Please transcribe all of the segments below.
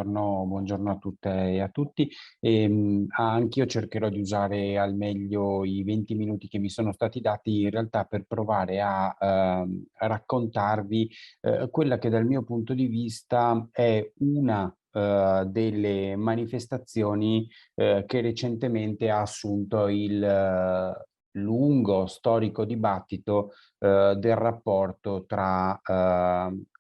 buongiorno a tutte e a tutti. Anch'io cercherò di usare al meglio i 20 minuti che mi sono stati dati in realtà per provare a raccontarvi quella che dal mio punto di vista è una delle manifestazioni che recentemente ha assunto il lungo storico dibattito del rapporto tra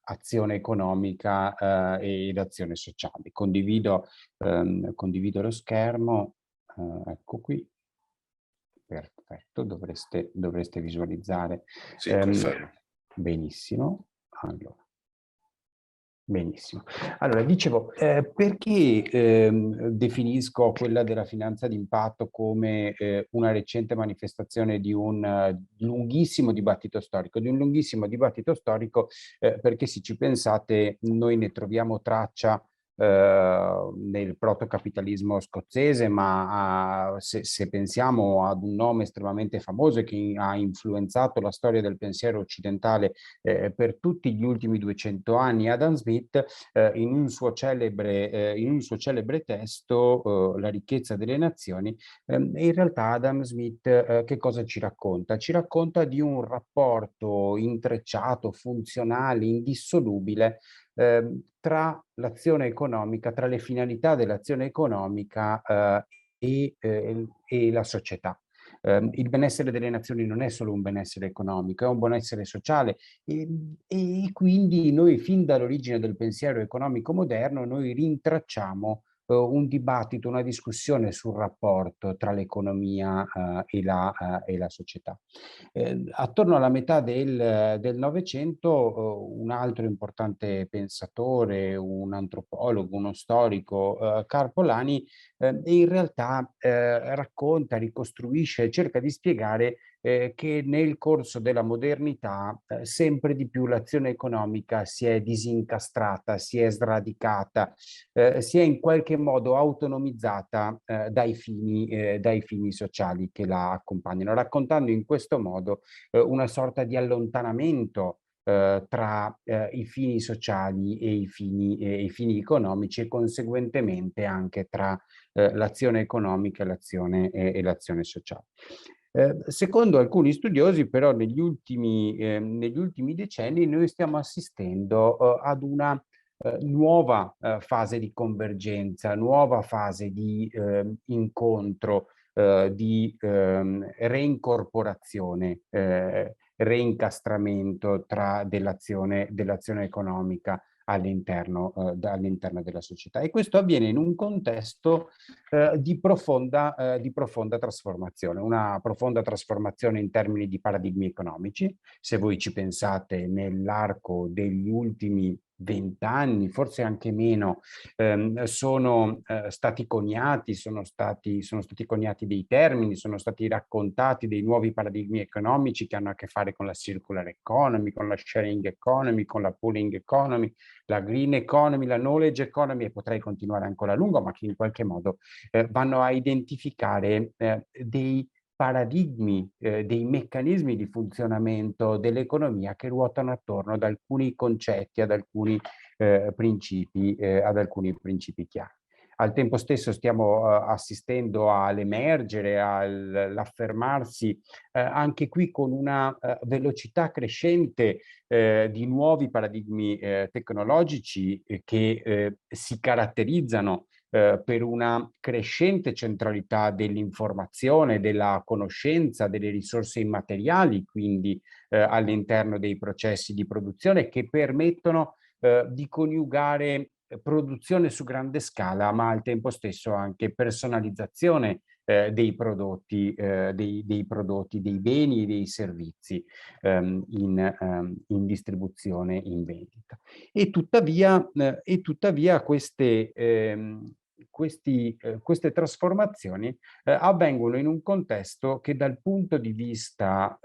azione economica ed azione sociale. Condivido lo schermo, ecco qui, perfetto, dovreste visualizzare. Sì, Ehm, confermo. benissimo, allora. Benissimo. Allora, dicevo, perché definisco quella della finanza d'impatto come una recente manifestazione di un lunghissimo dibattito storico? Di un lunghissimo dibattito storico perché se ci pensate noi ne troviamo traccia nel protocapitalismo scozzese, ma se pensiamo ad un nome estremamente famoso che ha influenzato la storia del pensiero occidentale per tutti gli ultimi 200 anni, Adam Smith, in un suo celebre testo, La ricchezza delle nazioni, in realtà Adam Smith che cosa ci racconta? Ci racconta di un rapporto intrecciato, funzionale, indissolubile tra l'azione economica, tra le finalità dell'azione economica e la società. Il benessere delle nazioni non è solo un benessere economico, è un benessere sociale e quindi noi fin dall'origine del pensiero economico moderno noi rintracciamo un dibattito, una discussione sul rapporto tra l'economia e la società. Attorno alla metà del Novecento, un altro importante pensatore, un antropologo, uno storico, Karl Polanyi, in realtà racconta, ricostruisce, cerca di spiegare che nel corso della modernità sempre di più l'azione economica si è disincastrata, si è sradicata, si è in qualche modo autonomizzata dai fini sociali che la accompagnano, raccontando in questo modo una sorta di allontanamento tra i fini sociali e i fini economici e conseguentemente anche tra l'azione economica e l'azione sociale. Secondo alcuni studiosi, però, negli ultimi decenni noi stiamo assistendo ad una nuova fase di convergenza, nuova fase di incontro, di reincorporazione, reincastramento dell'azione economica all'interno della società. E questo avviene in un contesto di profonda trasformazione, una profonda trasformazione in termini di paradigmi economici. Se voi ci pensate nell'arco degli ultimi 20 anni, forse anche meno, sono stati coniati, sono stati coniati dei termini, sono stati raccontati dei nuovi paradigmi economici che hanno a che fare con la circular economy, con la sharing economy, con la pooling economy, la green economy, la knowledge economy, e potrei continuare ancora a lungo, ma che in qualche modo vanno a identificare dei paradigmi, dei meccanismi di funzionamento dell'economia che ruotano attorno ad alcuni concetti, ad alcuni principi chiari. Al tempo stesso stiamo assistendo all'emergere, all'affermarsi, anche qui con una velocità crescente di nuovi paradigmi tecnologici che si caratterizzano per una crescente centralità dell'informazione, della conoscenza, delle risorse immateriali, quindi all'interno dei processi di produzione che permettono di coniugare produzione su grande scala, ma al tempo stesso anche personalizzazione dei prodotti, dei beni e dei servizi in distribuzione, in vendita. E tuttavia queste trasformazioni avvengono in un contesto che dal punto di vista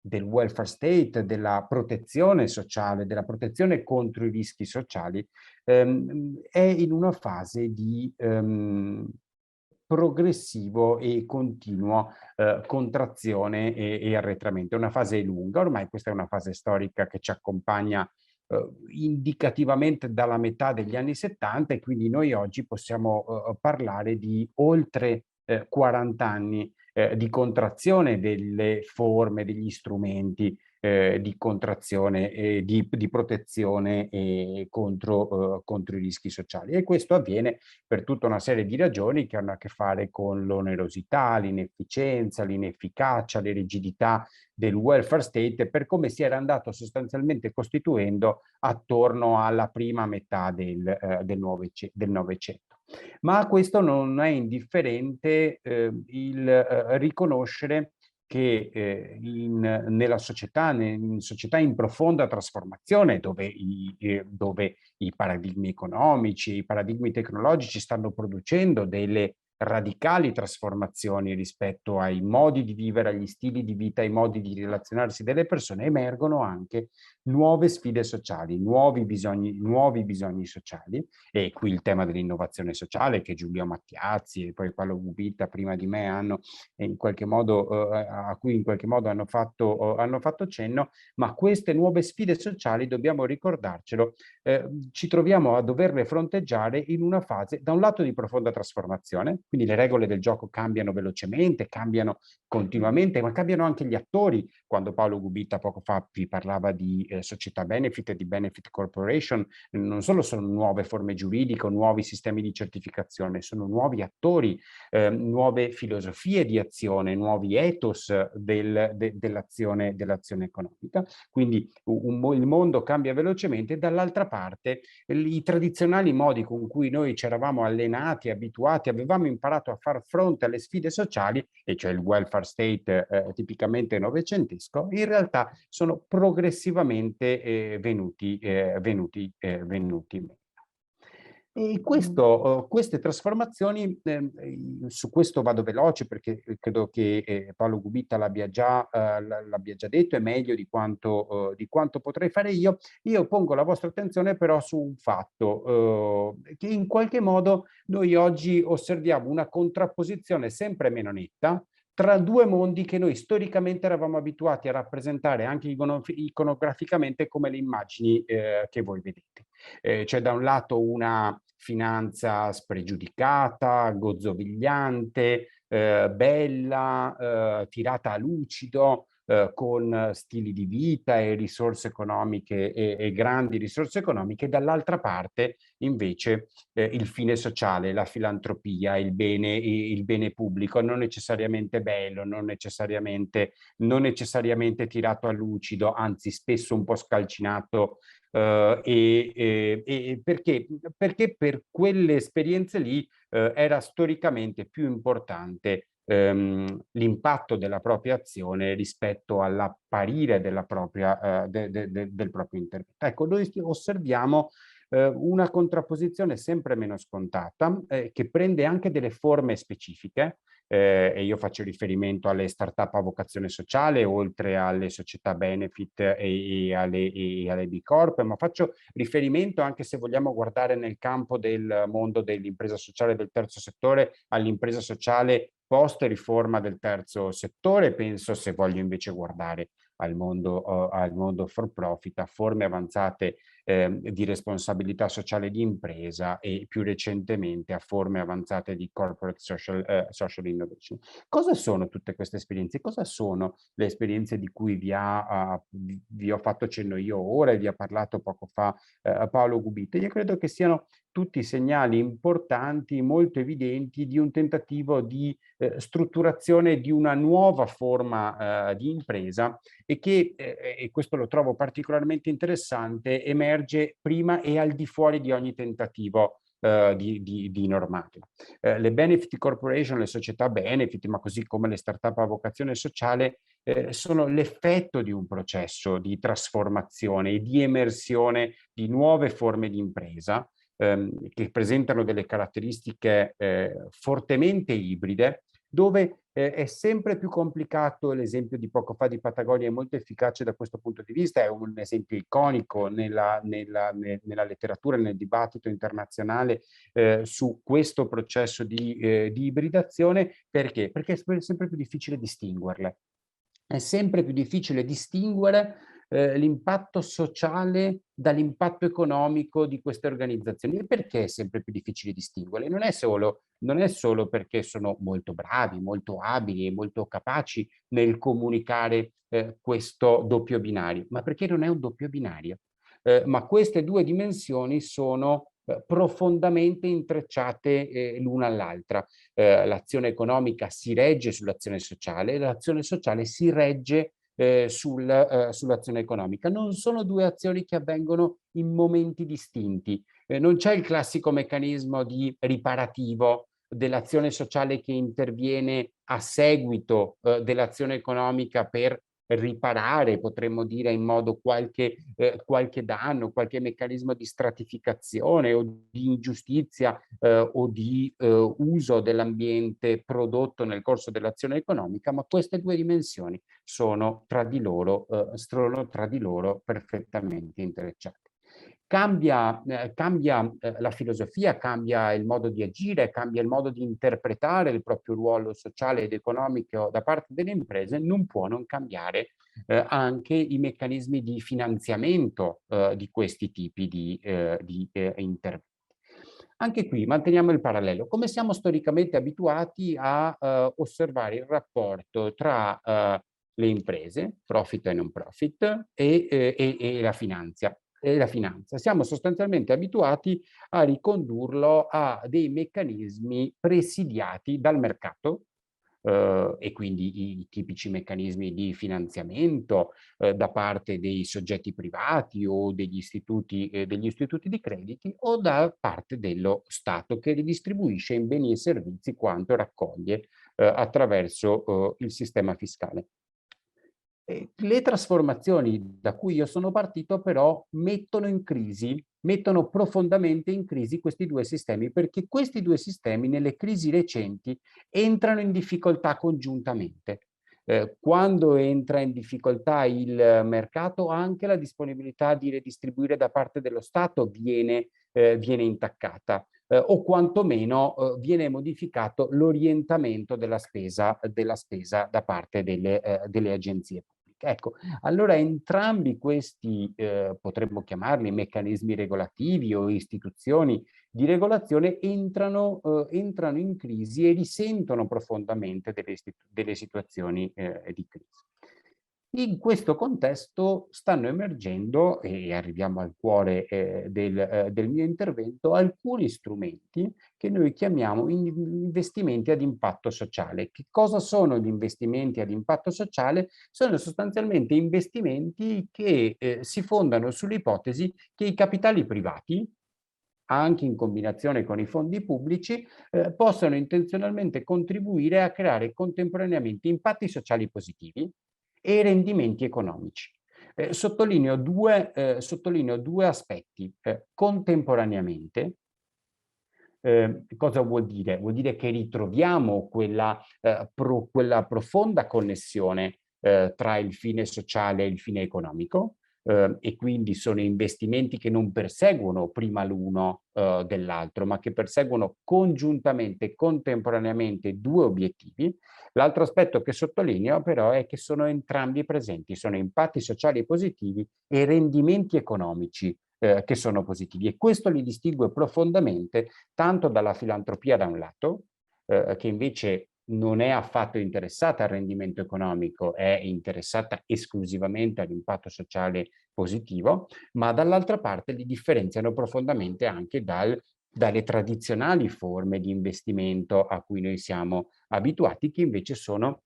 del welfare state, della protezione sociale, della protezione contro i rischi sociali, è in una fase di progressivo e continuo contrazione e arretramento. È una fase lunga, ormai questa è una fase storica che ci accompagna indicativamente dalla metà degli anni 70, e quindi noi oggi possiamo parlare di oltre 40 anni di contrazione delle forme, degli strumenti di contrazione e di protezione contro i rischi sociali. E questo avviene per tutta una serie di ragioni che hanno a che fare con l'onerosità, l'inefficienza, l'inefficacia, le rigidità del welfare state, per come si era andato sostanzialmente costituendo attorno alla prima metà del Novecento. Ma a questo non è indifferente il riconoscere che nella società, in società in profonda trasformazione, dove i paradigmi economici, i paradigmi tecnologici stanno producendo delle radicali trasformazioni rispetto ai modi di vivere, agli stili di vita, ai modi di relazionarsi delle persone, emergono anche nuove sfide sociali, nuovi bisogni sociali. E qui il tema dell'innovazione sociale, che Giulio Mattiazzi e poi Paolo Gubita prima di me hanno in qualche modo, a cui in qualche modo hanno fatto cenno, ma queste nuove sfide sociali, dobbiamo ricordarcelo, ci troviamo a doverle fronteggiare in una fase, da un lato, di profonda trasformazione, quindi le regole del gioco cambiano velocemente, cambiano continuamente, ma cambiano anche gli attori. Quando Paolo Gubita poco fa vi parlava di società benefit e di benefit corporation, non solo sono nuove forme giuridiche o nuovi sistemi di certificazione, sono nuovi attori, nuove filosofie di azione, nuovi ethos dell'azione economica. Quindi il mondo cambia velocemente. Dall'altra parte, i tradizionali modi con cui noi ci eravamo allenati, abituati, avevamo imparato a far fronte alle sfide sociali, e cioè il welfare state tipicamente novecentesco, in realtà sono progressivamente venuti meno. E queste trasformazioni, su questo vado veloce perché credo che Paolo Gubita l'abbia già detto, e meglio di quanto potrei fare io. Io pongo la vostra attenzione però su un fatto, che in qualche modo noi oggi osserviamo una contrapposizione sempre meno netta tra due mondi che noi storicamente eravamo abituati a rappresentare anche iconograficamente come le immagini che voi vedete. C'è da un lato una finanza spregiudicata, gozzovigliante, bella, tirata a lucido, con stili di vita e risorse economiche e grandi risorse economiche. Dall'altra parte invece il fine sociale, la filantropia, il bene pubblico, non necessariamente bello, non necessariamente tirato a lucido, anzi spesso un po' scalcinato. Perché per quelle esperienze lì era storicamente più importante l'impatto della propria azione rispetto all'apparire del proprio intervento. Ecco, noi osserviamo una contrapposizione sempre meno scontata, che prende anche delle forme specifiche, e io faccio riferimento alle start-up a vocazione sociale, oltre alle società benefit e alle B Corp, ma faccio riferimento, anche se vogliamo guardare nel campo del mondo dell'impresa sociale del terzo settore, all'impresa sociale post riforma del terzo settore. Penso, se voglio invece guardare al mondo for profit, a forme avanzate di responsabilità sociale di impresa, e più recentemente a forme avanzate di corporate social innovation. Cosa sono tutte queste esperienze? Cosa sono le esperienze di cui vi ho fatto cenno io ora e vi ha parlato poco fa Paolo Gubito? Io credo che siano tutti segnali importanti, molto evidenti, di un tentativo di strutturazione di una nuova forma di impresa, e che, e questo lo trovo particolarmente interessante, emerge prima e al di fuori di ogni tentativo di normativa. Le benefit corporation, le società benefit, ma così come le start-up a vocazione sociale, sono l'effetto di un processo di trasformazione e di emersione di nuove forme di impresa, che presentano delle caratteristiche fortemente ibride, dove è sempre più complicato. L'esempio di poco fa di Patagonia è molto efficace da questo punto di vista, è un esempio iconico nella letteratura e nel dibattito internazionale su questo processo di ibridazione. Perché? Perché è sempre più difficile distinguerle. È sempre più difficile distinguere l'impatto sociale dall'impatto economico di queste organizzazioni. E perché è sempre più difficile distinguerle? Non è solo perché sono molto bravi, molto abili e molto capaci nel comunicare questo doppio binario, ma perché non è un doppio binario. Ma queste due dimensioni sono profondamente intrecciate l'una all'altra. L'azione economica si regge sull'azione sociale e l'azione sociale si regge sull'azione economica. Non sono due azioni che avvengono in momenti distinti. Non c'è il classico meccanismo di riparativo dell'azione sociale che interviene a seguito dell'azione economica per riparare, potremmo dire in modo qualche danno, qualche meccanismo di stratificazione o di ingiustizia o di uso dell'ambiente prodotto nel corso dell'azione economica, ma queste due dimensioni sono tra di loro perfettamente intrecciate. Cambia la filosofia, cambia il modo di agire, cambia il modo di interpretare il proprio ruolo sociale ed economico da parte delle imprese, non può non cambiare anche i meccanismi di finanziamento di questi tipi di interventi. Anche qui manteniamo il parallelo. Come siamo storicamente abituati a osservare il rapporto tra le imprese, profit e non profit, e la finanza. Siamo sostanzialmente abituati a ricondurlo a dei meccanismi presidiati dal mercato, e quindi i tipici meccanismi di finanziamento da parte dei soggetti privati o degli istituti di crediti o da parte dello Stato, che ridistribuisce in beni e servizi quanto raccoglie attraverso il sistema fiscale. Le trasformazioni da cui io sono partito però mettono profondamente in crisi questi due sistemi, perché questi due sistemi nelle crisi recenti entrano in difficoltà congiuntamente. Quando entra in difficoltà il mercato, anche la disponibilità di redistribuire da parte dello Stato viene intaccata. O quantomeno viene modificato l'orientamento della spesa da parte delle agenzie pubbliche. Ecco, allora entrambi questi, potremmo chiamarli meccanismi regolativi o istituzioni di regolazione, entrano in crisi e risentono profondamente delle situazioni di crisi. In questo contesto stanno emergendo, e arriviamo al cuore del mio intervento, alcuni strumenti che noi chiamiamo investimenti ad impatto sociale. Che cosa sono gli investimenti ad impatto sociale? Sono sostanzialmente investimenti che si fondano sull'ipotesi che i capitali privati, anche in combinazione con i fondi pubblici, possano intenzionalmente contribuire a creare contemporaneamente impatti sociali positivi e rendimenti economici. Sottolineo due aspetti. Contemporaneamente, cosa vuol dire? Vuol dire che ritroviamo quella profonda connessione tra il fine sociale e il fine economico, e quindi sono investimenti che non perseguono prima l'uno dell'altro, ma che perseguono congiuntamente, contemporaneamente due obiettivi. L'altro aspetto che sottolineo però è che sono entrambi presenti, sono impatti sociali positivi e rendimenti economici che sono positivi, e questo li distingue profondamente tanto dalla filantropia da un lato, che invece non è affatto interessata al rendimento economico, è interessata esclusivamente all'impatto sociale positivo, ma dall'altra parte li differenziano profondamente anche dalle tradizionali forme di investimento a cui noi siamo abituati, che invece sono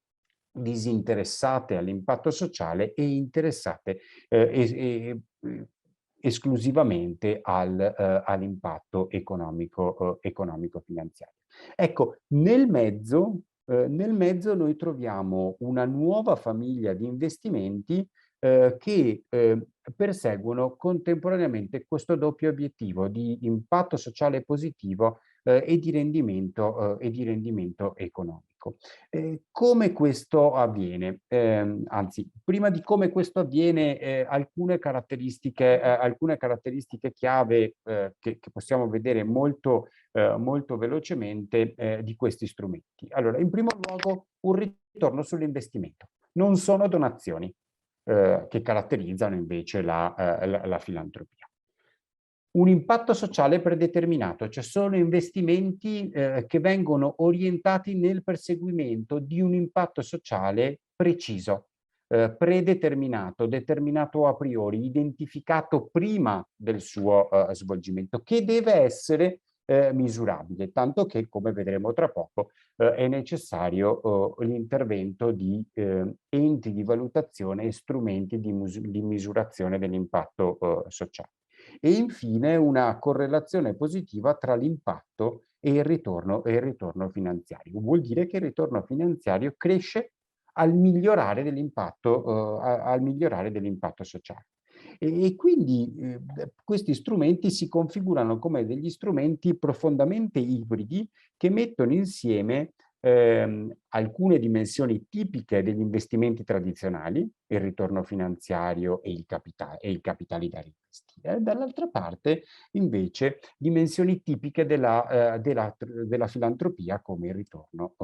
disinteressate all'impatto sociale e interessate esclusivamente all'impatto economico-finanziario. Ecco, nel mezzo noi troviamo una nuova famiglia di investimenti che perseguono contemporaneamente questo doppio obiettivo di impatto sociale positivo e di rendimento economico. Come questo avviene? Anzi, prima di come questo avviene, alcune caratteristiche chiave che possiamo vedere molto velocemente di questi strumenti. Allora, in primo luogo, un ritorno sull'investimento. Non sono donazioni. che caratterizzano invece la filantropia. Un impatto sociale predeterminato, cioè sono investimenti che vengono orientati nel perseguimento di un impatto sociale preciso, predeterminato, determinato a priori, identificato prima del suo svolgimento, che deve essere misurabile, tanto che, come vedremo tra poco, è necessario l'intervento di enti di valutazione e strumenti di misurazione dell'impatto sociale. E infine una correlazione positiva tra l'impatto e e il ritorno finanziario. Vuol dire che il ritorno finanziario cresce al migliorare dell'impatto sociale. E quindi questi strumenti si configurano come degli strumenti profondamente ibridi che mettono insieme alcune dimensioni tipiche degli investimenti tradizionali, il ritorno finanziario e i capitali da reinvestire, dall'altra parte invece dimensioni tipiche della filantropia come il ritorno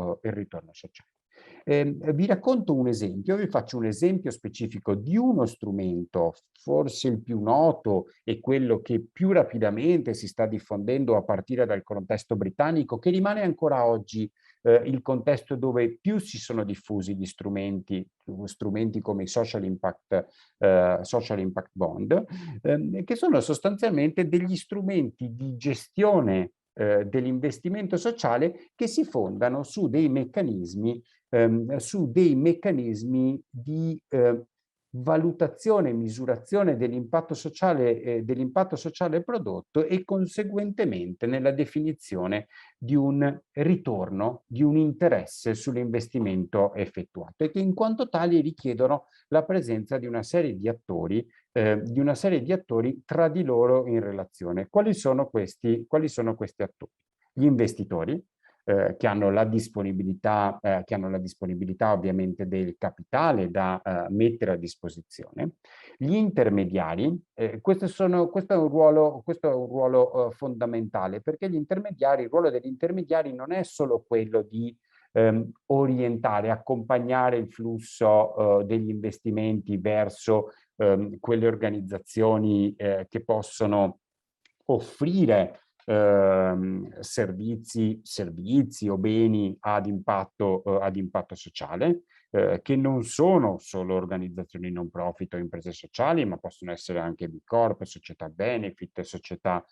sociale. Vi racconto un esempio, vi faccio un esempio specifico di uno strumento, forse il più noto e quello che più rapidamente si sta diffondendo a partire dal contesto britannico, che rimane ancora oggi il contesto dove più si sono diffusi gli strumenti come i social impact bond, che sono sostanzialmente degli strumenti di gestione dell'investimento sociale che si fondano su dei meccanismi di valutazione e misurazione dell'impatto sociale prodotto e conseguentemente nella definizione di un ritorno, di un interesse sull'investimento effettuato e che in quanto tali richiedono la presenza di una serie di attori tra di loro in relazione. Quali sono questi attori? Gli investitori, che hanno la disponibilità ovviamente del capitale da mettere a disposizione, gli intermediari, questo è un ruolo fondamentale, perché il ruolo degli intermediari non è solo quello di orientare, accompagnare il flusso degli investimenti verso quelle organizzazioni che possono offrire servizi o beni ad impatto sociale, che non sono solo organizzazioni non profit o imprese sociali, ma possono essere anche B Corp, società benefit, società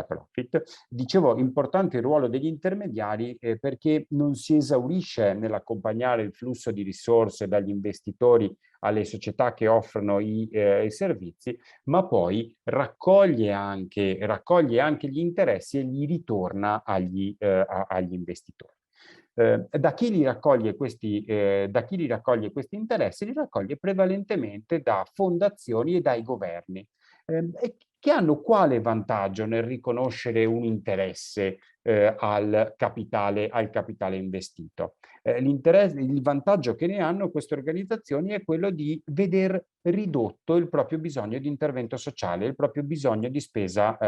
profit. Dicevo, importante il ruolo degli intermediari perché non si esaurisce nell'accompagnare il flusso di risorse dagli investitori alle società che offrono i servizi, ma poi raccoglie anche gli interessi e li ritorna agli investitori. Da chi li raccoglie questi interessi? Li raccoglie prevalentemente da fondazioni e dai governi, e che hanno quale vantaggio nel riconoscere un interesse al capitale investito? Il vantaggio che ne hanno queste organizzazioni è quello di veder ridotto il proprio bisogno di intervento sociale, il proprio bisogno di spesa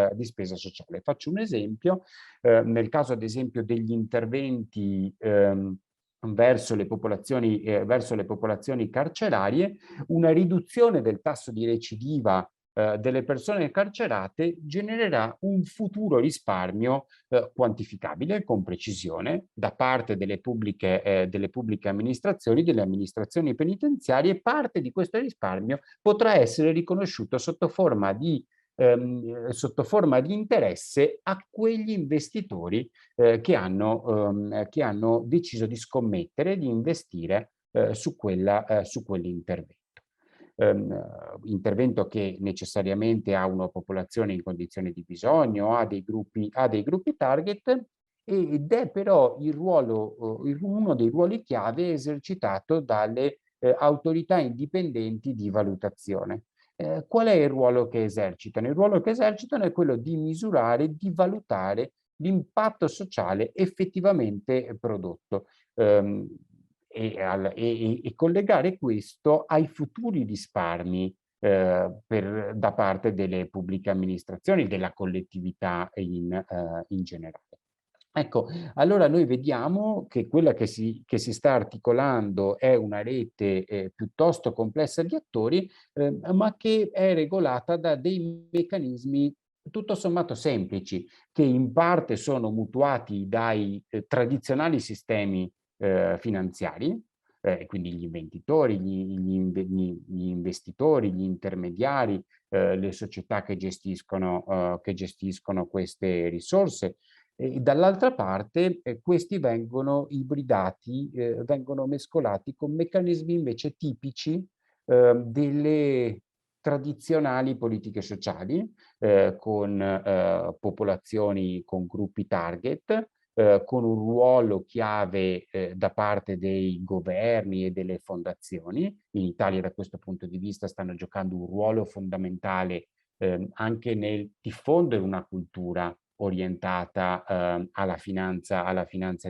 sociale. Faccio un esempio, nel caso ad esempio degli interventi verso le popolazioni carcerarie, una riduzione del tasso di recidiva delle persone carcerate genererà un futuro risparmio quantificabile con precisione da parte delle pubbliche amministrazioni, delle amministrazioni penitenziarie. Parte di questo risparmio potrà essere riconosciuto sotto forma di interesse a quegli investitori che hanno deciso di scommettere, di investire su quell'intervento. Intervento che necessariamente ha una popolazione in condizioni di bisogno, ha dei gruppi target, ed è però uno dei ruoli chiave esercitato dalle autorità indipendenti di valutazione. Qual è il ruolo che esercitano? Il ruolo che esercitano è quello di misurare, di valutare l'impatto sociale effettivamente prodotto. E collegare questo ai futuri risparmi da parte delle pubbliche amministrazioni, della collettività in generale. Ecco, allora noi vediamo che quella che si sta articolando è una rete piuttosto complessa di attori, ma che è regolata da dei meccanismi tutto sommato semplici, che in parte sono mutuati dai tradizionali sistemi finanziari, quindi gli venditori, gli investitori, gli intermediari, le società che gestiscono queste risorse. E dall'altra parte questi vengono ibridati, vengono mescolati con meccanismi invece tipici delle tradizionali politiche sociali, con popolazioni, con gruppi target, con un ruolo chiave da parte dei governi e delle fondazioni. In Italia da questo punto di vista stanno giocando un ruolo fondamentale anche nel diffondere una cultura orientata alla finanza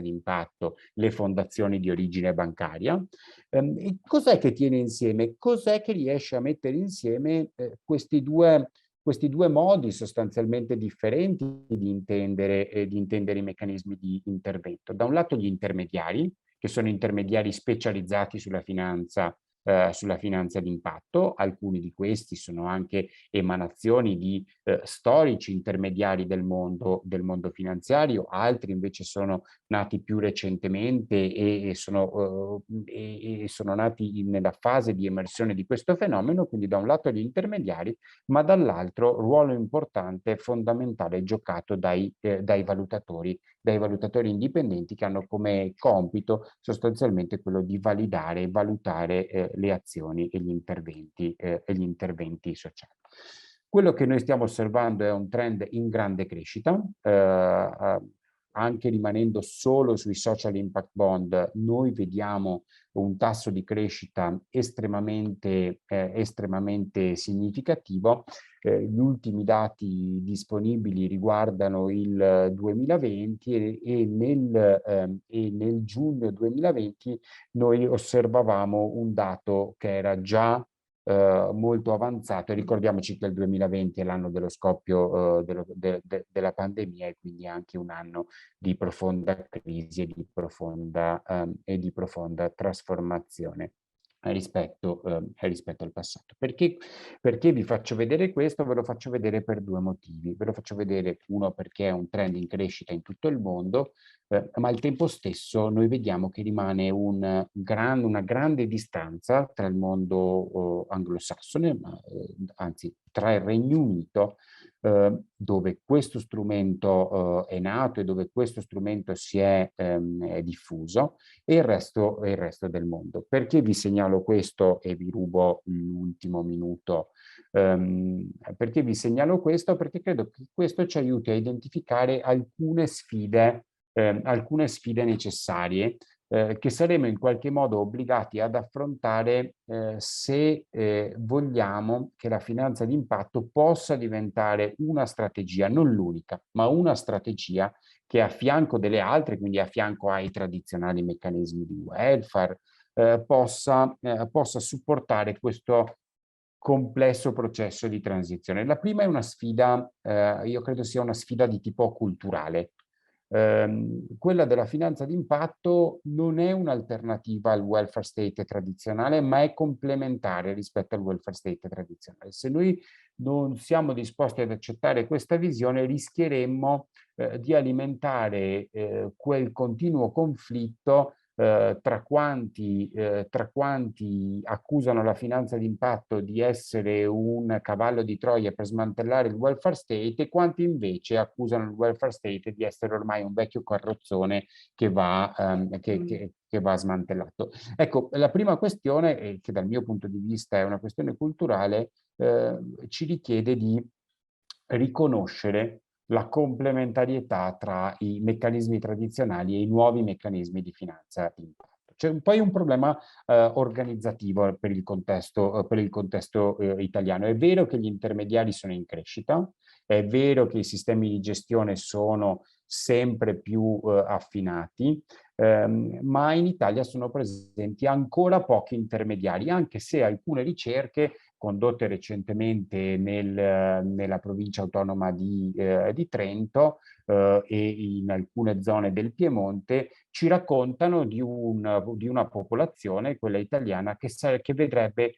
d'impatto, le fondazioni di origine bancaria. E cos'è che tiene insieme? Cos'è che riesce a mettere insieme questi due modi sostanzialmente differenti di intendere i meccanismi di intervento? Da un lato gli intermediari, che sono intermediari specializzati sulla finanza d'impatto. Alcuni di questi sono anche emanazioni di storici intermediari del mondo finanziario, altri invece sono nati più recentemente e sono nati nella fase di emersione di questo fenomeno, quindi da un lato gli intermediari, ma dall'altro ruolo importante, fondamentale, giocato dai valutatori indipendenti che hanno come compito sostanzialmente quello di validare e valutare le azioni e gli interventi sociali. Quello che noi stiamo osservando è un trend in grande crescita, anche rimanendo solo sui social impact bond, noi vediamo un tasso di crescita estremamente significativo. Gli ultimi dati disponibili riguardano il 2020 e nel giugno 2020 noi osservavamo un dato che era già molto avanzato. Ricordiamoci che il 2020 è l'anno dello scoppio della pandemia e quindi anche un anno di profonda crisi e di profonda trasformazione rispetto al passato. Perché vi faccio vedere questo? Ve lo faccio vedere per due motivi. Ve lo faccio vedere, uno, perché è un trend in crescita in tutto il mondo, ma al tempo stesso noi vediamo che rimane una grande distanza tra il mondo anglosassone, anzi tra il Regno Unito, dove questo strumento è nato e dove questo strumento è diffuso, e il resto del mondo. Perché vi segnalo questo e vi rubo l'ultimo minuto? Perché vi segnalo questo? Perché credo che questo ci aiuti a identificare alcune sfide necessarie che saremo in qualche modo obbligati ad affrontare se vogliamo che la finanza d'impatto possa diventare una strategia, non l'unica, ma una strategia che a fianco delle altre, quindi a fianco ai tradizionali meccanismi di welfare, possa supportare questo complesso processo di transizione. La prima è una sfida, io credo sia una sfida di tipo culturale. Quella della finanza d'impatto non è un'alternativa al welfare state tradizionale, ma è complementare rispetto al welfare state tradizionale. Se noi non siamo disposti ad accettare questa visione, rischieremmo di alimentare quel continuo conflitto tra quanti accusano la finanza d'impatto di essere un cavallo di Troia per smantellare il welfare state e quanti invece accusano il welfare state di essere ormai un vecchio carrozzone che va smantellato. Ecco, la prima questione, che dal mio punto di vista è una questione culturale, ci richiede di riconoscere la complementarietà tra i meccanismi tradizionali e i nuovi meccanismi di finanza d'impatto. C'è poi un problema organizzativo per il contesto italiano. È vero che gli intermediari sono in crescita, è vero che i sistemi di gestione sono sempre più affinati, ma in Italia sono presenti ancora pochi intermediari, anche se alcune ricerche condotte recentemente nella provincia autonoma di Trento e in alcune zone del Piemonte, ci raccontano di una popolazione, quella italiana, che vedrebbe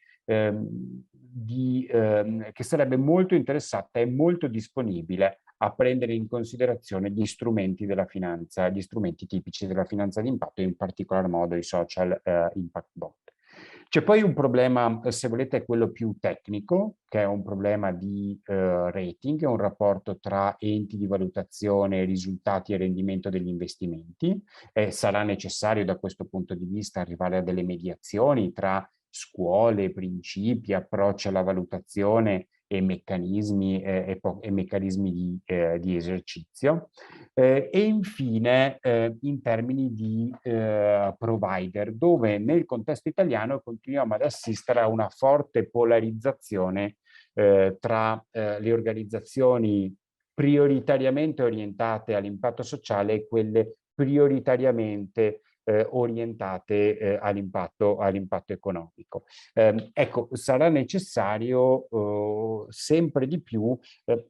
che sarebbe molto interessata e molto disponibile a prendere in considerazione gli strumenti della finanza, gli strumenti tipici della finanza d'impatto, in particolar modo i social impact bond. C'è poi un problema, se volete, quello più tecnico, che è un problema di rating, è un rapporto tra enti di valutazione, risultati e rendimento degli investimenti. Sarà necessario da questo punto di vista arrivare a delle mediazioni tra scuole, principi, approcci alla valutazione e meccanismi, di esercizio. E infine in termini di provider, dove nel contesto italiano continuiamo ad assistere a una forte polarizzazione tra le organizzazioni prioritariamente orientate all'impatto sociale e quelle prioritariamente orientate all'impatto economico. Ecco, sarà necessario sempre di più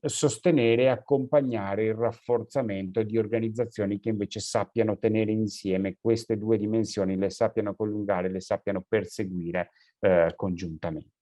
sostenere e accompagnare il rafforzamento di organizzazioni che invece sappiano tenere insieme queste due dimensioni, le sappiano coniugare, le sappiano perseguire congiuntamente.